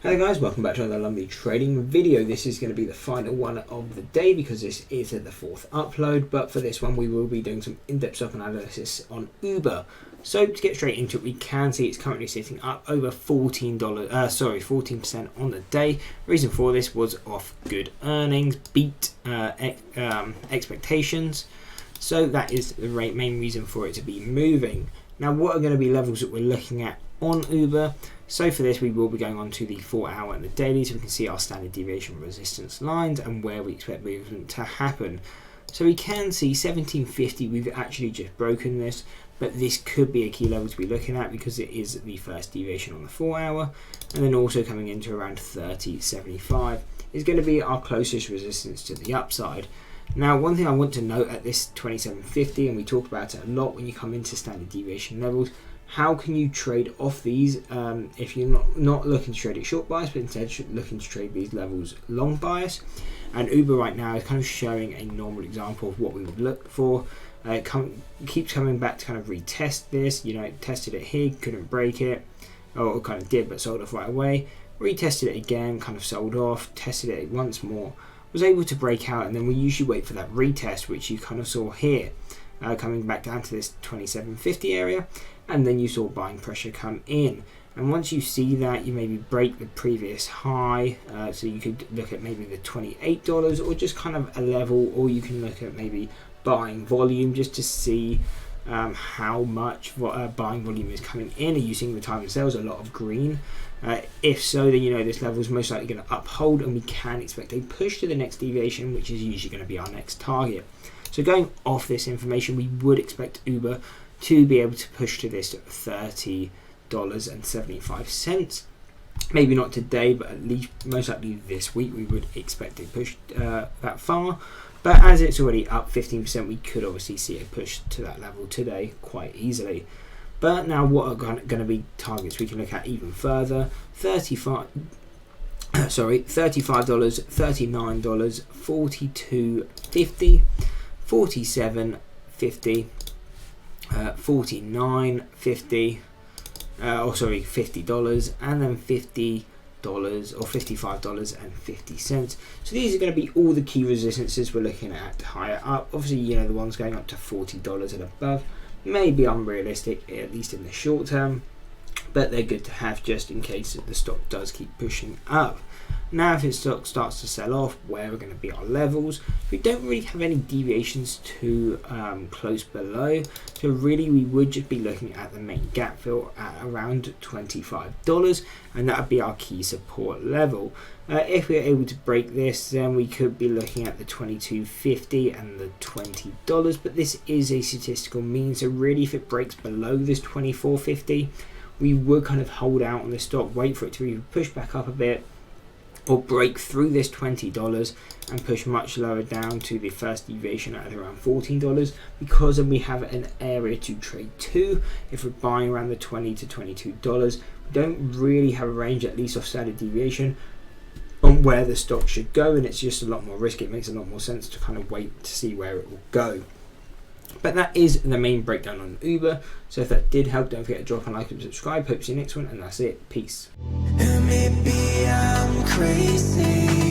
Hello guys, welcome back to another Linktree trading video. This is going to be the final one of the day because this is the fourth upload, but for this one we will be doing some in-depth stock analysis on Uber. So to get straight into it, we can see it's currently sitting up over $14% on the day. Reason for this was off good earnings, beat expectations. So that is the main reason for it to be moving. Now, what are going to be levels that we're looking at on Uber? So for this, we will be going on to the 4 hour and the daily, so we can see our standard deviation resistance lines and where we expect movement to happen. So we can see 1750, we've actually just broken this, but this could be a key level to be looking at because it is the first deviation on the 4 hour, and then also coming into around 3075 is going to be our closest resistance to the upside. Now, one thing I want to note at this 2750, and we talk about it a lot when you come into standard deviation levels, how can you trade off these if you're not looking to trade it short bias, but instead looking to trade these levels long bias? And Uber right now is kind of showing a normal example of what we would look for. It keeps coming back to kind of retest this. You know, it tested it here, couldn't break it, or kind of did, but sold off right away. Retested it again, kind of sold off, tested it once more, was able to break out, and then we usually wait for that retest, which you kind of saw here, coming back down to this 2750 area, and then you saw buying pressure come in. And once you see that, you maybe break the previous high, so you could look at maybe the $28 or just kind of a level, or you can look at maybe buying volume just to see how much buying volume is coming in. Are you seeing the time of sales a lot of green? If so, then you know this level is most likely going to uphold, and we can expect a push to the next deviation, which is usually going to be our next target. So going off this information, we would expect Uber to be able to push to this $30.75. Maybe not today, but at least most likely this week we would expect a push that far. But as it's already up 15%, we could obviously see a push to that level today quite easily. But now, what are going to be targets we can look at even further? $35, $39, $42.50, $47.50, $49.50, $50, and then $50 or $55.50. So these are going to be all the key resistances we're looking at higher up. Obviously, you know, the ones going up to $40 and above may be unrealistic, at least in the short term, but they're good to have just in case the stock does keep pushing up. Now, if its stock starts to sell off, where are going to be our levels? We don't really have any deviations too close below, so really we would just be looking at the main gap fill at around $25, and that would be our key support level. If we're able to break this, then we could be looking at the $22.50 and the $20, but this is a statistical mean, so really if it breaks below this $24.50, we would kind of hold out on the stock, wait for it to either push back up a bit or break through this $20 and push much lower down to the first deviation at around $14, because then we have an area to trade to. If we're buying around the $20 to $22, we don't really have a range, at least off standard deviation, on where the stock should go, and it's just a lot more risky. It makes a lot more sense to kind of wait to see where it will go. But that is the main breakdown on Uber. So if that did help, don't forget to drop a like and subscribe. Hope to see you next one, and that's it. Peace. Maybe I'm crazy.